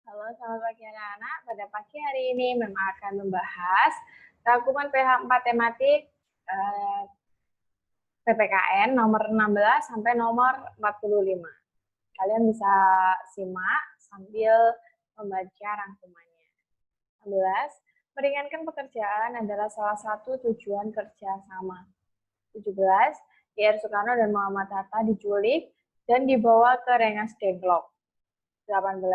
Halo, selamat pagi anak-anak. Pada pagi hari ini memang akan membahas rangkuman PH4 tematik PPKN nomor 16 sampai nomor 45. Kalian bisa simak sambil membaca rangkumannya. 16. Meringankan pekerjaan adalah salah satu tujuan kerja sama. 17. Ir Soekarno dan Muhammad Hatta diculik dan dibawa ke Rengas Dengklok. 18.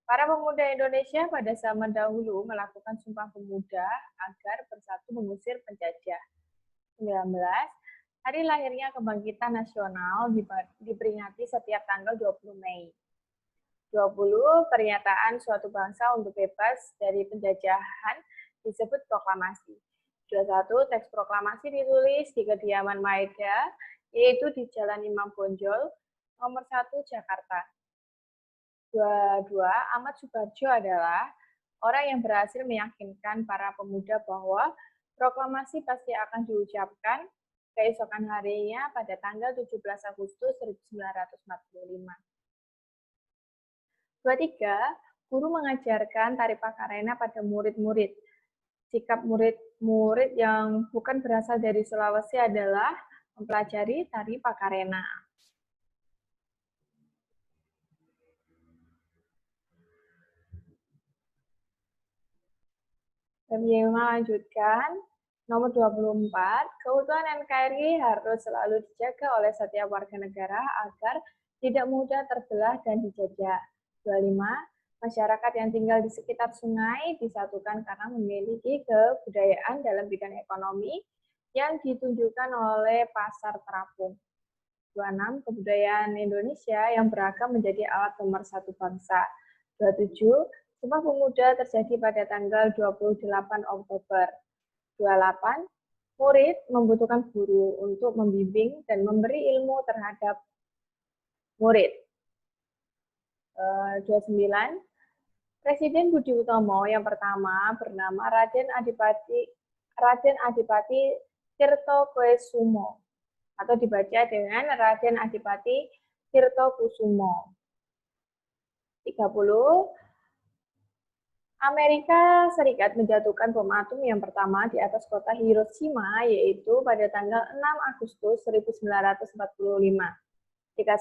Para pemuda Indonesia pada zaman dahulu melakukan Sumpah Pemuda agar bersatu mengusir penjajah. 19. Hari lahirnya Kebangkitan Nasional diperingati setiap tanggal 20 Mei. 20. Pernyataan suatu bangsa untuk bebas dari penjajahan disebut proklamasi. 21. Teks proklamasi ditulis di kediaman Maeda, yaitu di Jalan Imam Bonjol, nomor 1 Jakarta. 22. Ahmad Subarjo adalah orang yang berhasil meyakinkan para pemuda bahwa proklamasi pasti akan diucapkan keesokan harinya pada tanggal 17 Agustus 1945. 23. Guru mengajarkan tari Pakarena pada murid-murid. Sikap murid-murid yang bukan berasal dari Sulawesi adalah mempelajari tari Pakarena. Kami melanjutkan. Nomor 24, keutuhan NKRI harus selalu dijaga oleh setiap warga negara agar tidak mudah terbelah dan dijajah. 25, masyarakat yang tinggal di sekitar sungai disatukan karena memiliki kebudayaan dalam bidang ekonomi yang ditunjukkan oleh pasar terapung. 26, kebudayaan Indonesia yang beragam menjadi alat pemersatu bangsa. 27, Sumpah Pemuda terjadi pada tanggal 28 Oktober. 28. Murid membutuhkan guru untuk membimbing dan memberi ilmu terhadap murid. 29. Presiden Budi Utomo yang pertama bernama Raden Adipati Tirtokusumo atau dibaca dengan Raden Adipati Tirtokusumo. 30. Amerika Serikat menjatuhkan bom atom yang pertama di atas kota Hiroshima, yaitu pada tanggal 6 Agustus 1945. 31.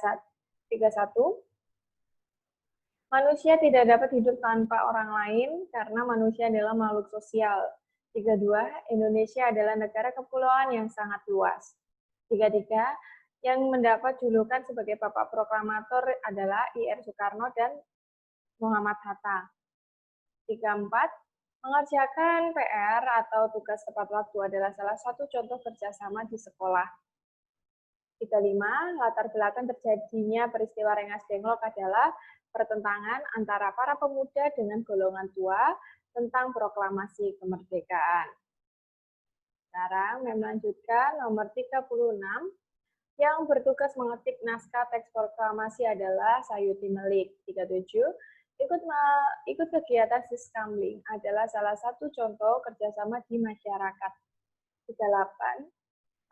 Manusia tidak dapat hidup tanpa orang lain karena manusia adalah makhluk sosial. 32. Indonesia adalah negara kepulauan yang sangat luas. 33. Yang mendapat julukan sebagai Bapak Proklamator adalah Ir Soekarno dan Muhammad Hatta. 34. Mengerjakan PR atau tugas tepat waktu adalah salah satu contoh kerjasama di sekolah. 35. Latar belakang terjadinya peristiwa Rengas Dengklok adalah pertentangan antara para pemuda dengan golongan tua tentang proklamasi kemerdekaan. Sekarang melanjutkan nomor 36. Yang bertugas mengetik naskah teks proklamasi adalah Sayuti Melik. 37. Ikut kegiatan Siskamling adalah salah satu contoh kerjasama di masyarakat. 38.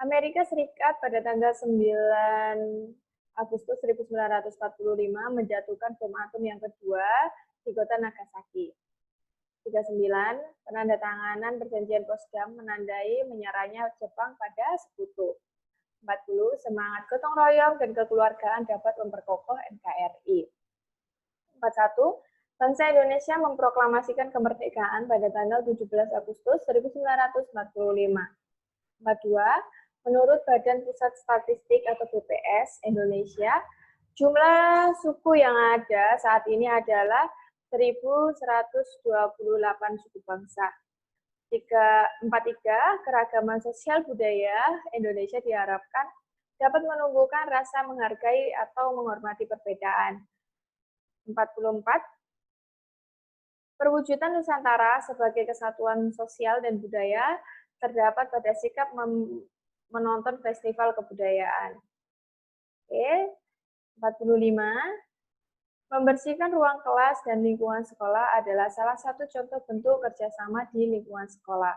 Amerika Serikat pada tanggal 9 Agustus 1945 menjatuhkan bom atom yang kedua di kota Nagasaki. 39. Penandatanganan perjanjian Potsdam menandai menyerahnya Jepang pada Sekutu. 40. Semangat gotong royong dan kekeluargaan dapat memperkokoh NKRI. 41. Bangsa Indonesia memproklamasikan kemerdekaan pada tanggal 17 Agustus 1945. 42. Menurut Badan Pusat Statistik atau BPS Indonesia, jumlah suku yang ada saat ini adalah 1.128 suku bangsa. 43. Keragaman sosial budaya Indonesia diharapkan dapat menumbuhkan rasa menghargai atau menghormati perbedaan. 44. Perwujudan Nusantara sebagai kesatuan sosial dan budaya terdapat pada sikap menonton festival kebudayaan. 45. Membersihkan ruang kelas dan lingkungan sekolah adalah salah satu contoh bentuk kerjasama di lingkungan sekolah.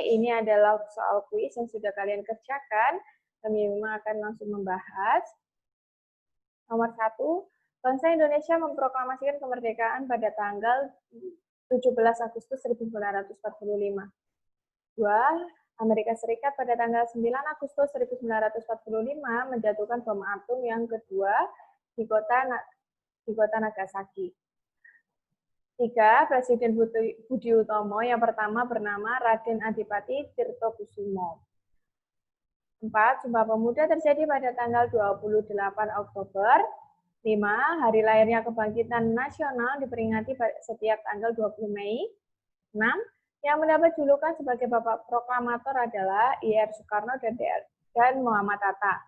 Ini adalah soal kuis yang sudah kalian kerjakan. Kami memang akan langsung membahas. Nomor 1. Bangsa Indonesia memproklamasikan kemerdekaan pada tanggal 17 Agustus 1945. 2. Amerika Serikat pada tanggal 9 Agustus 1945 menjatuhkan bom atom yang kedua di kota Nagasaki. 3. Presiden Budi Utomo yang pertama bernama Raden Adipati Tirtokusumo. 4. Sumpah Pemuda terjadi pada tanggal 28 Oktober. 5. Hari lahirnya Kebangkitan Nasional diperingati setiap tanggal 20 Mei. 6. Yang mendapat julukan sebagai Bapak Proklamator adalah I.R. Soekarno dan Muhammad Hatta.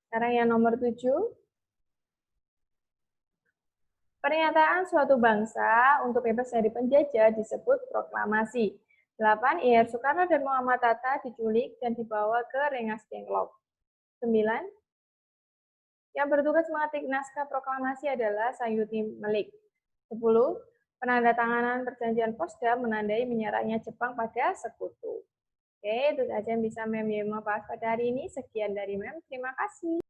Sekarang yang nomor 7. Pernyataan suatu bangsa untuk bebas dari penjajah disebut proklamasi. 8. I.R. Soekarno dan Muhammad Hatta diculik dan dibawa ke Rengas Dengklok. 9. Yang bertugas mengetik naskah proklamasi adalah Sayuti Melik. 10. Penandatanganan perjanjian Potsdam menandai menyerahnya Jepang pada sekutu. Oke, itu saja yang bisa Mem Yema bahas pada hari ini. Sekian dari Mem, terima kasih.